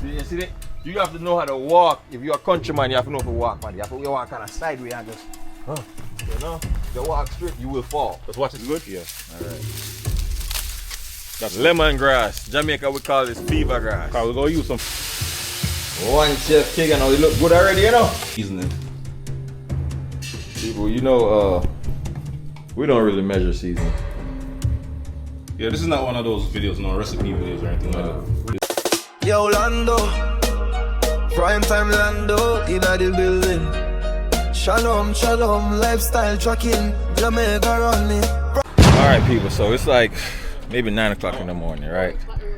You see that? You have to know how to walk. If you're a countryman, you have to know how to walk, man. You have to walk kind of sideways and just, you know, if you walk straight, you will fall. Just watch it good? Yeah. Alright. That's lemongrass. Jamaica, we call this fever grass. We're going to use some. One chef chicken, it look good already, you know? Seasoning. People, you know, we don't really measure seasoning. Yeah, this is not one of those videos, no recipe videos or anything like that. Yo, Lando, prime time Lando in the building. Shalom, shalom, lifestyle trucking, Jamaica run me. Alright people, so it's like maybe 9 o'clock in the morning, right?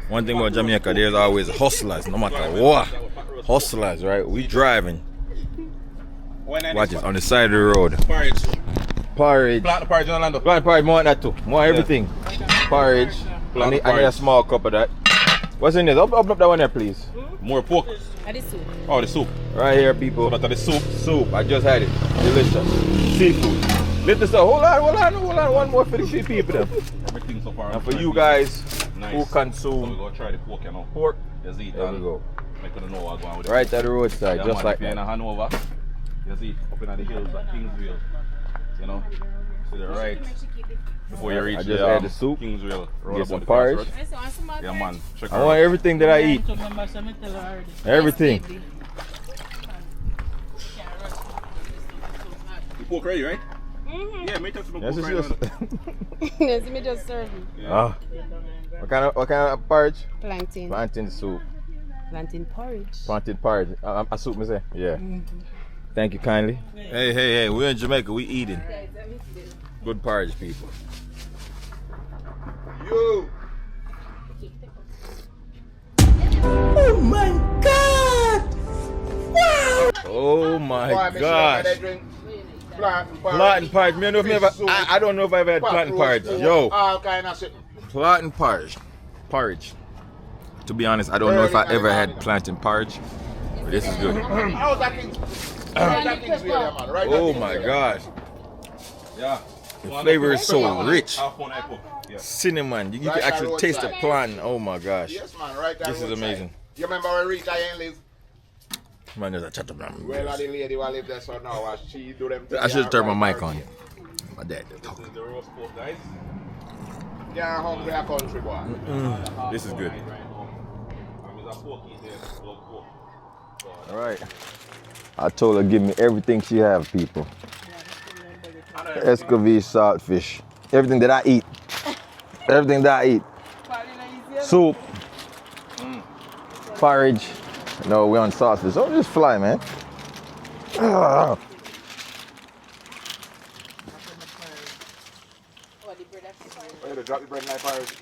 One thing about Jamaica, there's always hustlers, no matter what. Hustlers, right? We driving. Watch it, on the side of the road. Porridge. Porridge. Plant the porridge in Lando. Plant porridge, more than that too. More everything. Porridge. I need a small cup of that. What's in this? Open up that one there, please. More pork. The soup. Oh, the soup. Right here, people. So that's the soup. Soup. I just had it. Delicious. Seafood. Let this up. Hold on. One more for the few people there. Everything so far. And for you guys nice. who consume So we're going to try the pork, you know. pork, Just eat there we go. Make you know what's going on with it. Right at the roadside, Yeah, just man, like if you're in that. a Hanover, just eat up in the hills at Kingsville. You know, to the right before you reach I just had the soup. Kingsville. Get some porridge. Yeah, man. Check I want everything that I eat. Everything. The pork ready, right? Yeah, make us some This pork is right just. Yes, me just serving. Yeah. What kind of porridge? Plantain. Plantain soup. Plantain porridge. Plantain porridge. A soup, me say. Yeah. Thank you kindly. Hey, we're in Jamaica. We eating. Good porridge, people. Yo. Oh my God! Wow! Oh my gosh. Plantain porridge. I don't know if I ever had plantain porridge. Yo. All kind of shit. Plantain porridge. To be honest, I don't know if I ever had plantain porridge, but this is good. How's that Kingsville, man? Right. Oh my gosh. Yeah. The flavor is so rich. Half one I put. Yeah. Cinnamon. You can Right actually on taste the roadside. plantain. Oh my gosh. Yes, man. Right. This is amazing. You remember when Rita Ann live? Man, there's a chat about Well, the lady who live there, so now she do them. I should turn my mic on. My dad. This is the roast pork, guys. Yeah, hungry a country boy. This is good. All right. I told her give me everything she have, people. Escovitch, saltfish, everything that I eat. Everything that I eat. Soup, porridge. No, we're on saltfish. Don't just fly, man. Drop the bread in my porridge.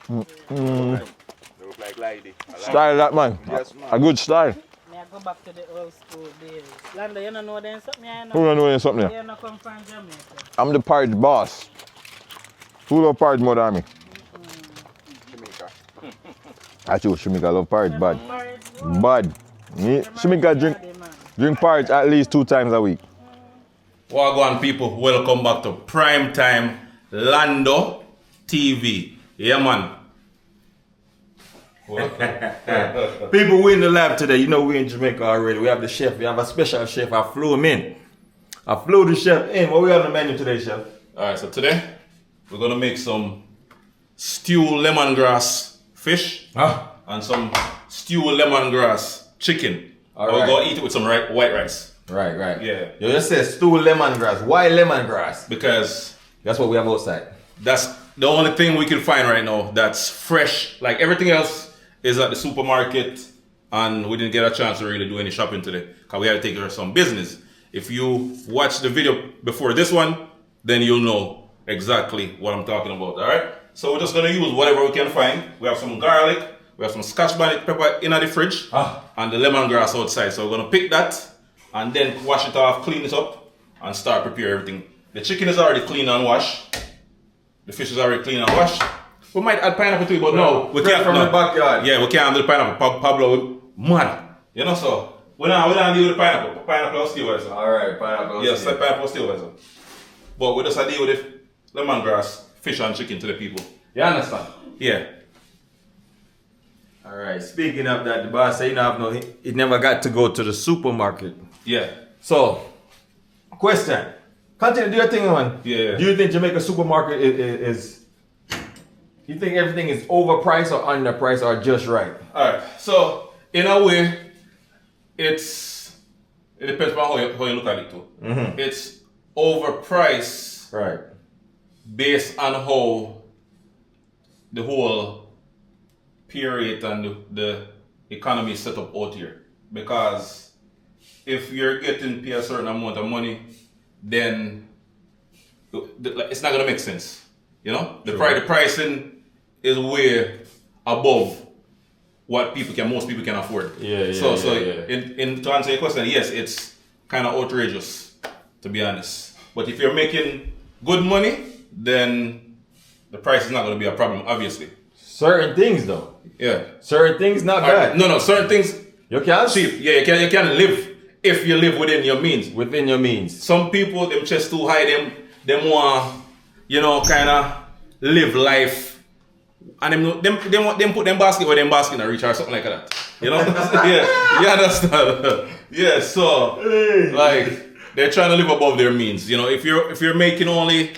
Look like lady. Style that, man. Yes, man. A good style. I go back to the old school days. Lando, you don't know them something? Who don't know something? You don't come from Jamaica. I'm the porridge boss. Who love porridge more than me? Jamaica. I choose Jamaica. Love porridge bad. Porridge, Bad. Me, Jamaica drink porridge at least 2 times a week. Wagwan people, welcome back to Prime Time Lando TV. Yeah, man. People, we in the lab today. You know we in Jamaica already. We have the chef. We have a special chef. I flew him in. I flew the chef in. What we have on the menu today, chef? Alright, so today we're gonna make some stewed lemongrass fish and some stewed lemongrass chicken. All We're right. gonna eat it with some white rice Right. Yeah. You just said stew lemongrass. Why lemongrass? because That's what we have outside. that's the only thing we can find right now that's fresh. Like everything else is at the supermarket, and we didn't get a chance to really do any shopping today because we had to take care of some business. If you watch the video before this one, then you'll know exactly what I'm talking about. All right. So we're just gonna use whatever we can find. We have some garlic, we have some Scotch bonnet pepper in the fridge, and the lemongrass outside. So we're gonna pick that and then wash it off, clean it up, and start prepare everything. The chicken is already clean and washed. The fish is already clean and washed. We might add pineapple to it, but no, we can't. From the backyard. Yeah, we can't do the pineapple. Pablo, mad. You know, so we don't deal with the pineapple. Pineapple will steal us. All right, pineapple. Yes, the pineapple will steal us. But we just deal with the lemongrass, fish and chicken to the people. You understand? Yeah. All right. Speaking of that, the boss say he never got to go to the supermarket. Yeah. So, question. Continue, do your thing, man. Yeah. Do you think Jamaica supermarket is you think everything is overpriced or underpriced or just right? Alright. So in a way, it depends on how you look at it too. Mm-hmm. It's overpriced Right. based on how the whole period and the economy is set up out here. Because if you're getting paid a certain amount of money, then it's not gonna make sense. You know, the pricing is way above what most people can afford. So to answer your question, yes, it's kind of outrageous, to be honest. But if you're making good money, then the price is not going to be a problem, obviously. Certain things though. Yeah. Certain things not bad. No, certain things You can cheap. Yeah, you can live if you live within your means. Within your means. Some people, them chest too high, them want, kind of live life. And them put them basket where them basket in reach or something like that. You know? Yeah, you understand? Yeah, so like they're trying to live above their means. You know, if you're making only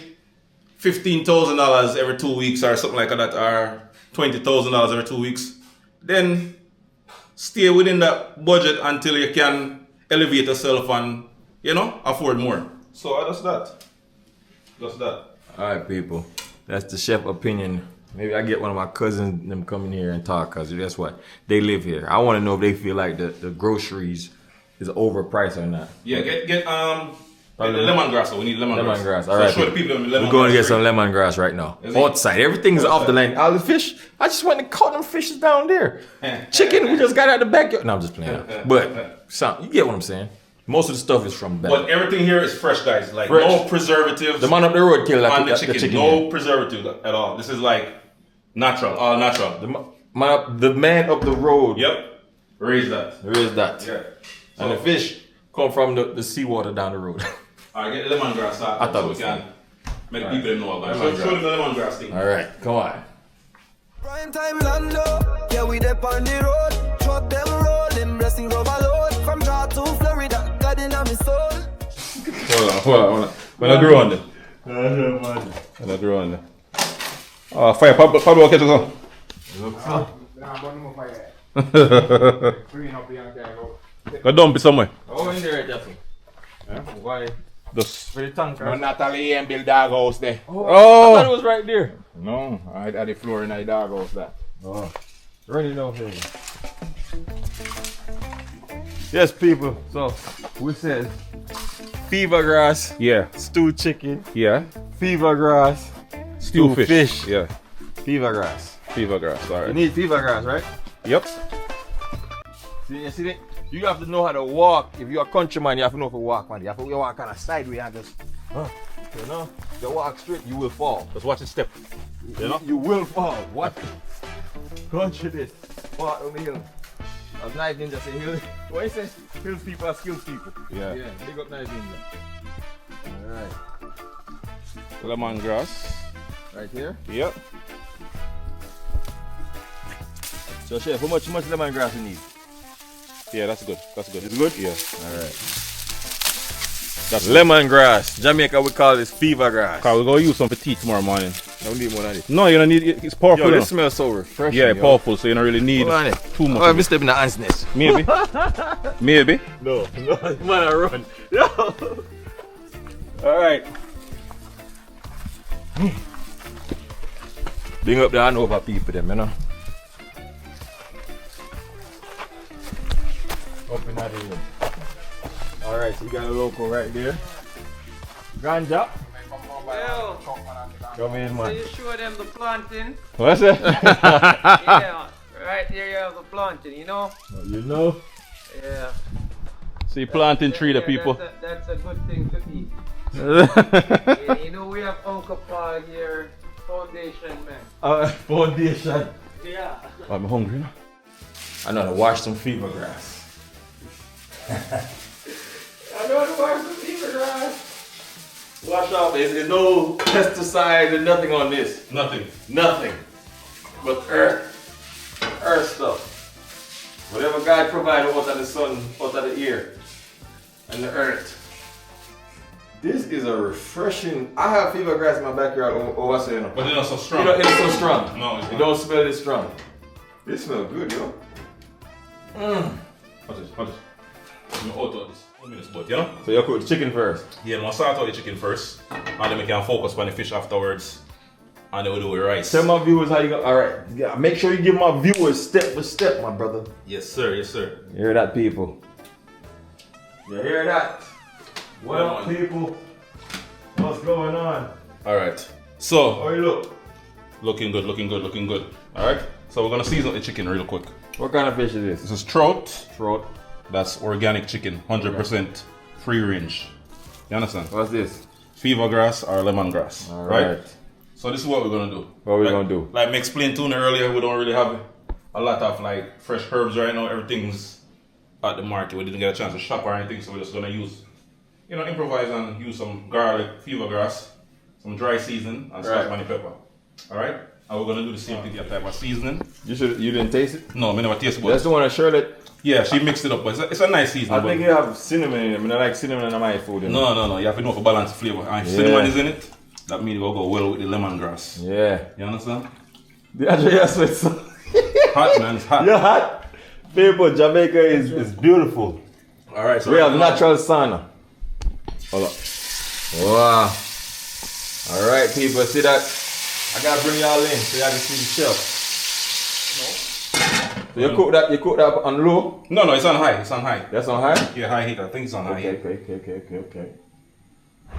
$15,000 every 2 weeks or something like that, or $20,000 every 2 weeks, then stay within that budget until you can elevate yourself and afford more. So that's that. That's that. Alright people. That's the chef opinion. Maybe I get one of my cousins them coming here and talk, cause that's what they live here. I want to know if they feel like the groceries is overpriced or not. Yeah, get the lemongrass. We need lemongrass. Lemongrass. All right. So show the people lemongrass. We're going to get some lemongrass right now. Outside, everything's off the line. All the fish. I just went and caught them fishes down there. Chicken, we just got out the backyard. No, I'm just playing. But you get what I'm saying. Most of the stuff is from back. But everything here is fresh, guys. Like fresh. No preservatives. The man up the road killed on the chicken. No preservative at all. This is like natural, all natural. The man up the road. Yep. Raise that. Yeah. And the fish come from the seawater down the road. Alright, get the lemongrass out. I thought so we can make people know about it. Show them the lemongrass thing. Alright, come on. Prime time Lando, yeah we dep on the road. Truck them rolling, blessing overload. From Georgia to Florida, God in my soul. Hold on. When I grow on them. When I grow on them. Oh, fire, Pablo, catch us on. Go dump it somewhere. Oh, in there, Jeffy. Why? Just For the tank, No, right? Natalie and build dog house there. I thought it was right there. No, I had the floor in the dog house there. Oh, running over here. Yes, people. So, we said fever grass, yeah, stewed chicken, yeah. fever grass, Stew stewed fish. Yeah, fever grass. fever grass. All You right. need fever grass, right? Yep. See that? You have to know how to walk. If you're a countryman, you have to know how to walk, man. You have to walk kind of sideways and just, you know, if you walk straight, you will fall. Just watch it step. You will fall. What? Country this. Walk on the hill. As Knife Ninja say, hill. What you say? Hills people are skills people. Yeah. Yeah, big up Knife Ninja. Alright. Lemongrass. Right here. Yep. So, Chef, how much lemongrass you need? Yeah, that's good. That's good. It's good? Yeah. Alright. That's lemongrass. Jamaica, we call this fever grass. We're going to use some for tea tomorrow morning. Don't need more than this. No, you don't need it. It's powerful. Yo, you know. this smells so refreshing. Yeah, yo. powerful, so you don't really need Hold on it. too much. Oh, of we it. step in the ants nest. Maybe. Maybe. No, man, I run. Yo. Alright. Bring up the Hanover people, them, you know. Open that in. Alright, so you got a local right there. Ganja. Come in, So man. you show them the planting. What's that? Yeah, right there you have the planting, you know? You know? Yeah. So you planting tree, the Yeah, people. That's a good thing to eat. Yeah, you know we have Uncle Paul here, foundation man. Foundation. Yeah. I'm hungry now. I know to wash some fever grass. I know to wash the fever grass. Wash off. There's no pesticides and nothing on this. Nothing. Nothing. But earth. Earth stuff. Whatever God provided out of the sun, out of the air, and the earth. This is a refreshing. I have fever grass in my backyard over there. But they're not so strong. You know, it's so strong. No, it's You not. don't smell it strong. This smells good, yo. What is? You know, out of this. 1 minute, but you know? So you cook the chicken first. Yeah, I'm start out the chicken first, and then we can focus on the fish afterwards, and then we'll do with rice. Tell my viewers how you go. All right. Yeah, make sure you give my viewers step by step, my brother. Yes, sir. Yes, sir. You hear that, people? You hear that? What up, man. people? What's going on? All right. So, How you look? looking good. All right. So we're gonna season the chicken real quick. What kind of fish is This this? is trout. Trout. That's organic chicken, 100% free range. You understand? What's this? Fever grass or lemongrass. All right? right. So this is what we're gonna do. What we Like- gonna do? Like me explained to you earlier, we don't really have a lot of like fresh herbs right now. Everything's at the market. We didn't get a chance to shop or anything, so we're just gonna use, improvise and use some garlic, fever grass, some dry seasoning, and Right. scotch pepper. All right. And we're gonna do the same thing, that type of seasoning. You didn't taste it? No, I never taste it, That's but the one that Charlotte. yeah, she mixed it up. But it's a nice seasoning. I think you have cinnamon in it. I mean, I like cinnamon in my food. You know? No. You have to know for balance flavor. And if cinnamon is in it, that means it will go well with the lemongrass. Yeah. You understand? The address is so. Hot, man. It's hot. You're hot. People, Jamaica is beautiful. All right. So We have natural sauna. Hold up. Wow. All right, people, see that? I gotta bring y'all in so y'all can see the chef. So you cook that on low? No, it's on high. It's on high. That's on high? Yeah, high heat. I think it's on high Okay. heat.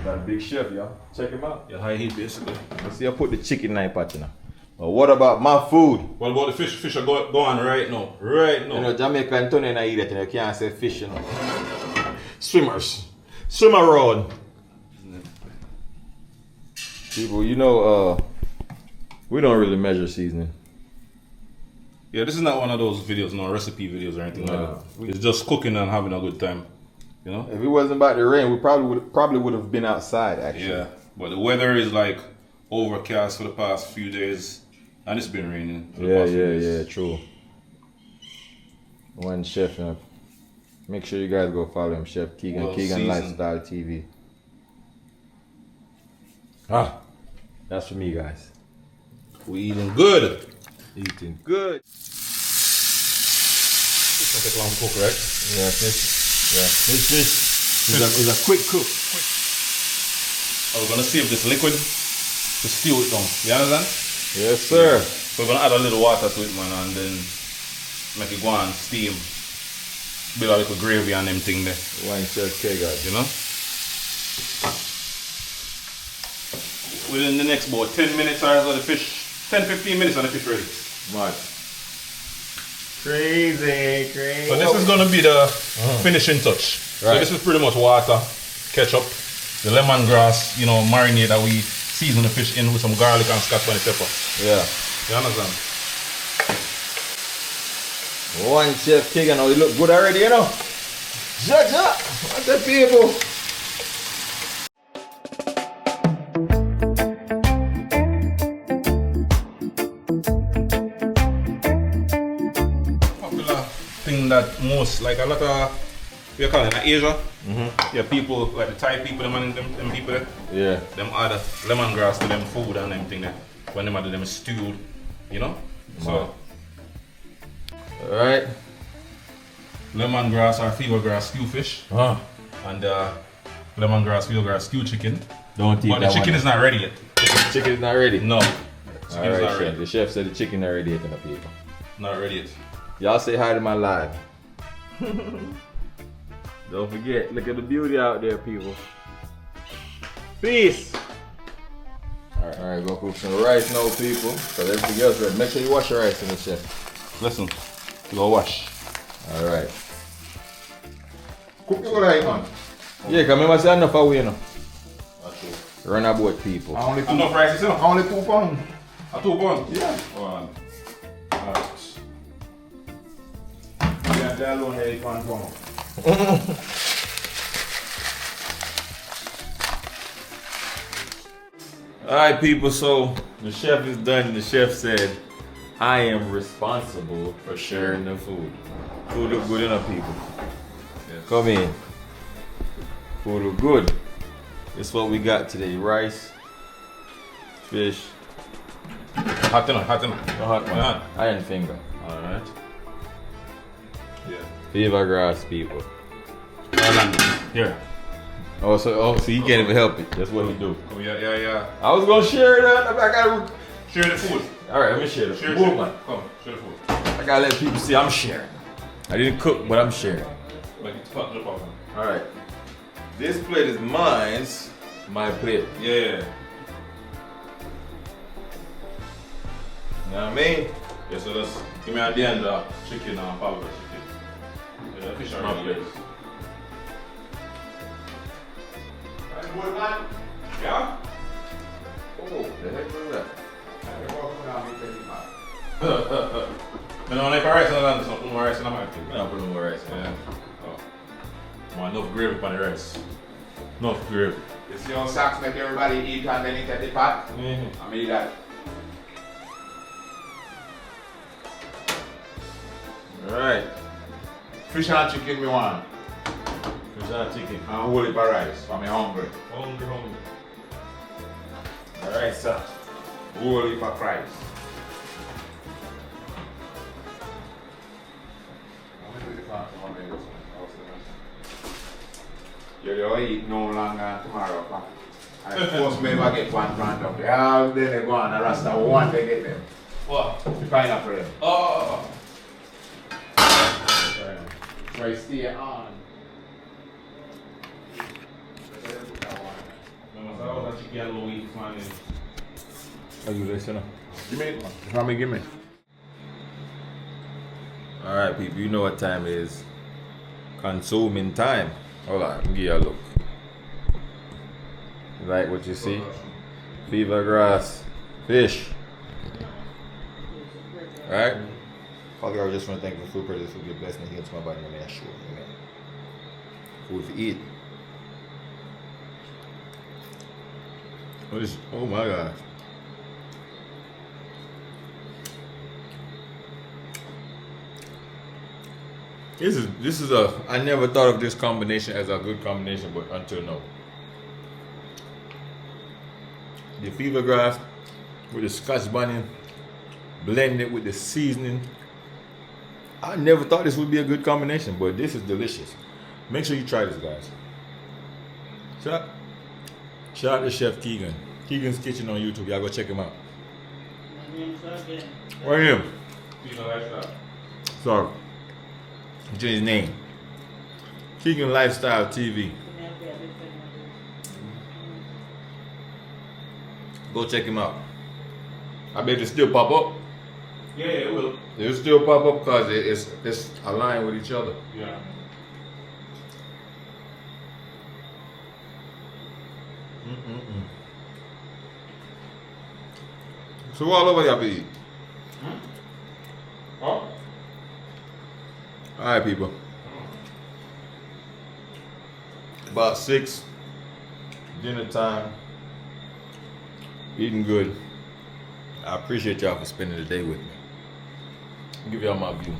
Got a big chef, y'all. Check him out. Yeah, high heat basically. Let's see, I put the chicken in that pot, you know. But what about my food? What about the fish? Fish are go on right now. Right now. You know, Jamaica and Tony and I eat it, you can't say fish, you know. Swimmers. Swim around. People, we don't really measure seasoning. Yeah, this is not one of those videos, no recipe videos or anything No. like that. It's just cooking and having a good time. You know? If it wasn't about the rain, we probably would have been outside, actually. Yeah. But the weather is like overcast for the past few days. And it's been raining. For the past few days. True. One chef, make sure you guys go follow him, Chef Keegan, Well Keegan seasoned. Lifestyle TV. That's for me, guys. We eating good. Eating good. It's gonna take long to cook, right? Yeah, fish. Is a quick cook. We're gonna save this liquid to stew it down. You understand? Yes, sir. So we're gonna add a little water to it, man, and then make it go and steam. Build a little gravy and them thing there, Wine Chef K, guys. you know? Within the next about 10 minutes or so, the fish, 10-15 minutes and the fish ready. Much. Crazy. So this is gonna be the finishing touch. So Right. this is pretty much water, ketchup, the lemongrass, marinade that we season the fish in with some garlic and scotch pepper. Yeah. You understand? One Chef Keegan, it look good already, you know. Judge up. What's the people? Popular thing that most, like a lot of, we call it in Asia, yeah, people, like the Thai people, them people there, Yeah. them add lemongrass to them food and them thing there, when them add them stewed, you know? So, Alright. lemongrass or fever grass stew fish, and lemongrass, fever grass stew chicken. Don't eat But the that chicken one. is not ready yet. Chicken is not ready. No, chicken is Alright, not chef. ready. The chef said the chicken not ready yet, people. Not ready yet. Y'all say hi to my live. Don't forget, look at the beauty out there, people. Peace. Alright, go cook some rice now, people. Cause everything else ready. Make sure you wash your rice in the chef. Listen, you go wash. Alright. Cook it right, man. Yeah, cause remember I said enough away, you know. Okay. Run about people. Only two, Enough rice, you know? only 2 pounds. A 2 pounds? Yeah. One. Alright. Yeah, that alone here, 1 pound. Alright, people, so the chef is done. The chef said I am responsible for sharing the food. Food look good enough, people. Yes. Come in. Food look good. This is what we got today. Rice, fish, Hot enough, hot enough. no hot one. Hot. Iron finger. Alright. Yeah. Fever grass, people. Here. Oh, so he can't even help it. That's what he do. Oh, yeah. I was gonna share that. I gotta. Share the food. Alright, let me share the Share, food, share. man. Come, share the food. I gotta let people see I'm sharing. I didn't cook, but I'm sharing. Like it's pot, no problem. Alright. This plate is mine's. My plate. Yeah. You know what I mean? Yeah, so that's, give me at the end chicken and powder chicken. Yeah, the fish are really good. Yeah? Oh, the heck was that? You know, like rice and Lando, some more rice in the market. I put no more rice. Yeah. Oh. Want enough gravy on the rice. Enough gravy. You see how socks make everybody eat and then eat at the pot? Mm-hmm. I mean that. Alright. Fish and chicken me want. Fish and chicken. And whole heap of rice for me hungry. Hungry. Alright, sir. Whole heap of fries. You don't eat no longer tomorrow, pa. I force me to get one brand up there. All day they go on the rasta one they get them. What? The pineapple them. Oh. Try stay on. Are you listening? Give me, how me give me? Alright, people, you know what time it is. Consuming time. Hold on, let me give you a look. You like what you see? Fever grass, fish. Alright? Father, I just want to thank you for food produce for your blessing and heal to my body. Amen. Sure. Amen. Food to eat. What is, oh my gosh. This is a, I never thought of this combination as a good combination, but until now. The fever grass with the scotch bonnet, blend it with the seasoning. I never thought this would be a good combination, but this is delicious. Make sure you try this, guys. Shout out to Chef Keegan. Keegan's Kitchen on YouTube. Y'all go check him out. Where him? Sorry. Change his name. Keegan Lifestyle TV. Go check him out. I bet it still pop up. Yeah, it will. It'll still pop up because it's aligned with each other. Yeah. So all over y'all be eating. Oh? Alright, people. About 6, dinner time. Eating good. I appreciate y'all for spending the day with me. I'll give y'all my view.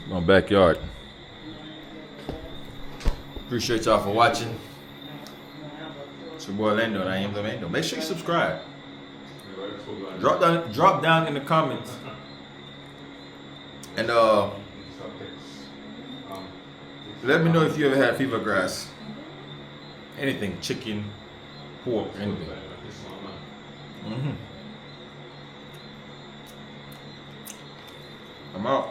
My backyard. Appreciate y'all for watching. It's your boy Lando and I am Lando. Make sure you subscribe. Drop down in the comments. And let me know if you ever had fever grass. Anything, chicken, pork, anything. I'm out.